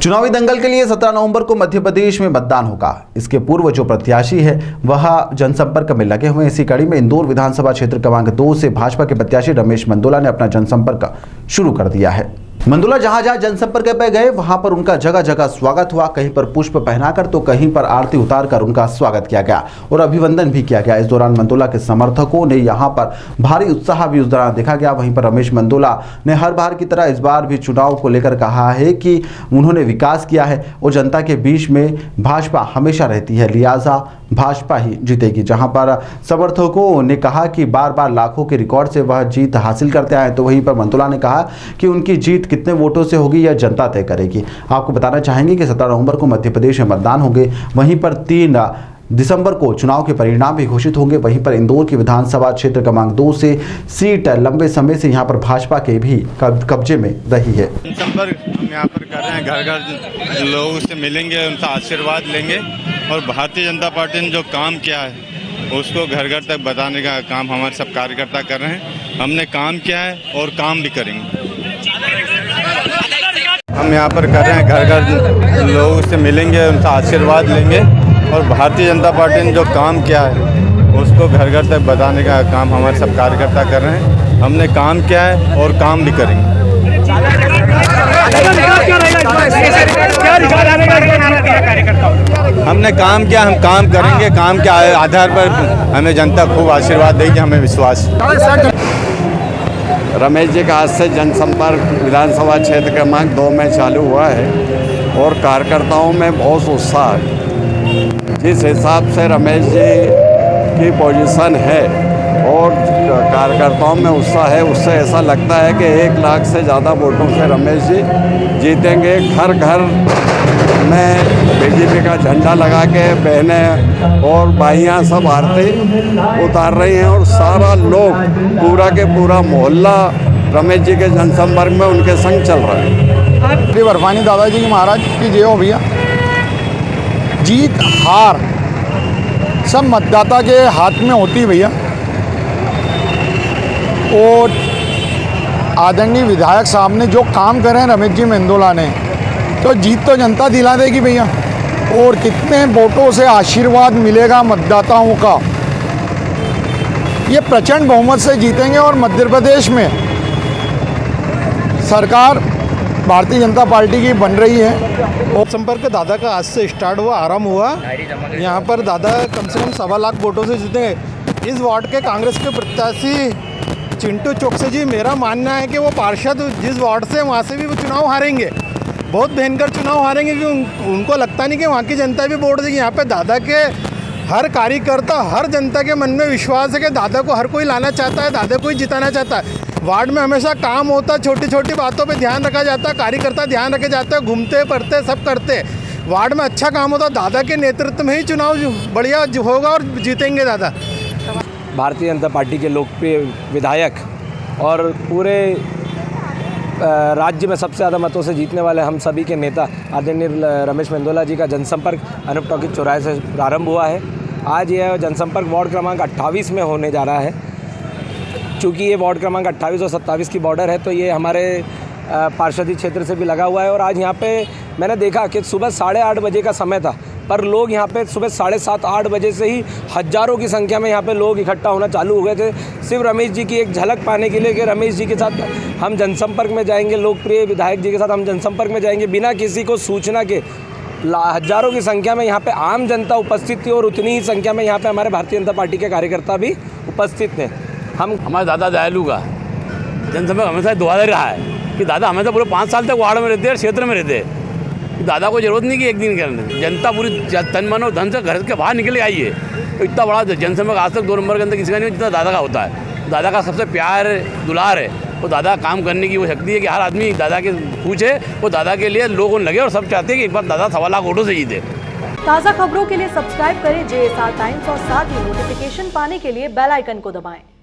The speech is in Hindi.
चुनावी दंगल के लिए 17 नवंबर को मध्य प्रदेश में मतदान होगा। इसके पूर्व जो प्रत्याशी है वह जनसंपर्क में लगे हुए हैं। इसी कड़ी में इंदौर विधानसभा क्षेत्र क्रमांक 2 से भाजपा के प्रत्याशी रमेश मेंदोला ने अपना जनसंपर्क शुरू कर दिया है। मेंदोला जहां जहां जनसंपर्क पे गए वहां पर उनका जगह जगह स्वागत हुआ। कहीं पर पुष्प पहनाकर तो कहीं पर आरती उतारकर उनका स्वागत किया गया और अभिवंदन भी किया गया। इस दौरान मेंदोला के समर्थकों ने यहां पर भारी उत्साह भी उस दौरान देखा गया। वहीं पर रमेश मेंदोला ने हर बार की तरह इस बार भी चुनाव को लेकर कहा है कि उन्होंने विकास किया है और जनता के बीच में भाजपा हमेशा रहती है, लिहाजा भाजपा ही जीतेगी। जहां पर समर्थकों ने कहा कि बार बार लाखों के रिकॉर्ड से वह जीत हासिल करते आए, तो वहीं पर मेंदोला ने कहा कि उनकी जीत कितने वोटों से होगी यह जनता तय करेगी। आपको बताना चाहेंगे कि 17 नवंबर को मध्य प्रदेश में मतदान होंगे। वहीं पर 3 दिसंबर को चुनाव के परिणाम भी घोषित होंगे। वहीं पर इंदौर की विधानसभा क्षेत्र क्रमांक 2 से सीट लंबे समय से यहां पर भाजपा के भी कब्जे में रही है। संपर्क हम यहाँ पर कर रहे हैं, घर घर लोगों से मिलेंगे, उनका आशीर्वाद लेंगे और भारतीय जनता पार्टी ने जो काम किया है उसको घर घर तक बताने का काम हमारे सब कार्यकर्ता कर रहे हैं। हमने काम किया है और काम भी करेंगे। हम यहाँ पर कर रहे हैं, घर घर लोगों से मिलेंगे, उनका आशीर्वाद लेंगे और भारतीय जनता पार्टी ने जो काम किया है उसको घर घर तक बताने का काम हमारे सब कार्यकर्ता कर रहे हैं। हमने काम किया है और काम भी करेंगे। हमने काम किया, हम काम करेंगे। काम के आधार पर हमें जनता खूब आशीर्वाद देगी, हमें विश्वास। रमेश जी का आज से जनसंपर्क विधानसभा क्षेत्र क्रमांक 2 में चालू हुआ है और कार्यकर्ताओं में बहुत उत्साह है। जिस हिसाब से रमेश जी की पोजीशन है और कार्यकर्ताओं में उत्साह है, उससे ऐसा लगता है कि 1 लाख से ज़्यादा वोटों से रमेश जी जीतेंगे। घर घर में बीजेपी का झंडा लगा के बहनें और भाइयाँ सब आरती उतार रही हैं और सारा लोग, पूरा के पूरा मोहल्ला रमेश जी के जनसंपर्क में उनके संग चल रहा है। श्री बर्फानी दादाजी की महाराज की जय हो भैया। जीत हार सब मतदाता के हाथ में होती भैया और आदरणीय विधायक साहब ने जो काम करे हैं रमेश जी मेंदोला ने, तो जीत तो जनता दिला देगी भैया। और कितने वोटों से आशीर्वाद मिलेगा मतदाताओं का, ये प्रचंड बहुमत से जीतेंगे और मध्य प्रदेश में सरकार भारतीय जनता पार्टी की बन रही है। और संपर्क दादा का आज से स्टार्ट हुआ, आराम हुआ। यहाँ पर दादा कम से कम 1.25 लाख वोटों से जीतेंगे। इस वार्ड के कांग्रेस के प्रत्याशी चिंटू चौकसे जी, मेरा मानना है कि वो पार्षद जिस वार्ड से वहाँ से भी वो चुनाव हारेंगे, बहुत भयंकर चुनाव हारेंगे, क्योंकि उनको लगता नहीं कि वहाँ की जनता भी वोट देगी। यहाँ पे दादा के हर कार्यकर्ता, हर जनता के मन में विश्वास है कि दादा को हर कोई लाना चाहता है, दादा को ही जिताना चाहता है। वार्ड में हमेशा काम होता, छोटी छोटी बातों पे ध्यान रखा जाता है, कार्यकर्ता ध्यान रखे जाते हैं, घूमते पढ़ते सब करते। वार्ड में अच्छा काम होता, दादा के नेतृत्व में ही चुनाव बढ़िया होगा और जीतेंगे दादा। भारतीय जनता पार्टी के लोकप्रिय विधायक और पूरे राज्य में सबसे ज़्यादा मतों से जीतने वाले हम सभी के नेता आदरणीय रमेश मेंदोला जी का जनसंपर्क अनूप टॉकीज चौराहे से प्रारंभ हुआ है। आज यह जनसंपर्क वार्ड क्रमांक 28 में होने जा रहा है। चूँकि ये वार्ड क्रमांक 28 और 27 की बॉर्डर है, तो ये हमारे पार्षदी क्षेत्र से भी लगा हुआ है। और आज यहाँ पे मैंने देखा कि सुबह 8:30 बजे का समय था, पर लोग यहाँ पे सुबह 7:30-8 बजे से ही हज़ारों की संख्या में यहाँ पे लोग इकट्ठा होना चालू हो गए थे, सिर्फ रमेश जी की एक झलक पाने के लिए कि रमेश जी के साथ हम जनसंपर्क में जाएंगे, लोकप्रिय विधायक जी के साथ हम जनसंपर्क में जाएंगे। बिना किसी को सूचना के हज़ारों की संख्या में यहाँ पे आम जनता उपस्थित थी और उतनी ही संख्या में यहाँ पे हमारे भारतीय जनता पार्टी के कार्यकर्ता भी उपस्थित थे। हमारे दादा दयालु का जनसंपर्क हमेशा दुआ रहा है कि दादा हमेशा पूरे 5 साल तक वार्ड में रहते हैं, क्षेत्र में रहते हैं। दादा को जरूरत नहीं कि एक दिन करने, जनता पूरी तन मन और धन से घर के बाहर निकल आई है। तो इतना बड़ा जनसंपर्क आज तक 2 नंबर के अंदर किसी का नहीं जितना दादा का होता है। दादा का सबसे प्यार दुलार है, वो दादा काम करने की वो शक्ति है कि हर आदमी दादा के पूछे, वो दादा के लिए लोगों लगे और सब चाहते हैं कि एक बार दादा 1.25 लाख वोटों से जीते। ताज़ा खबरों के लिए सब्सक्राइब करें JSR टाइम्स और साथ ही नोटिफिकेशन पाने के लिए बेल आइकन को दबाएं।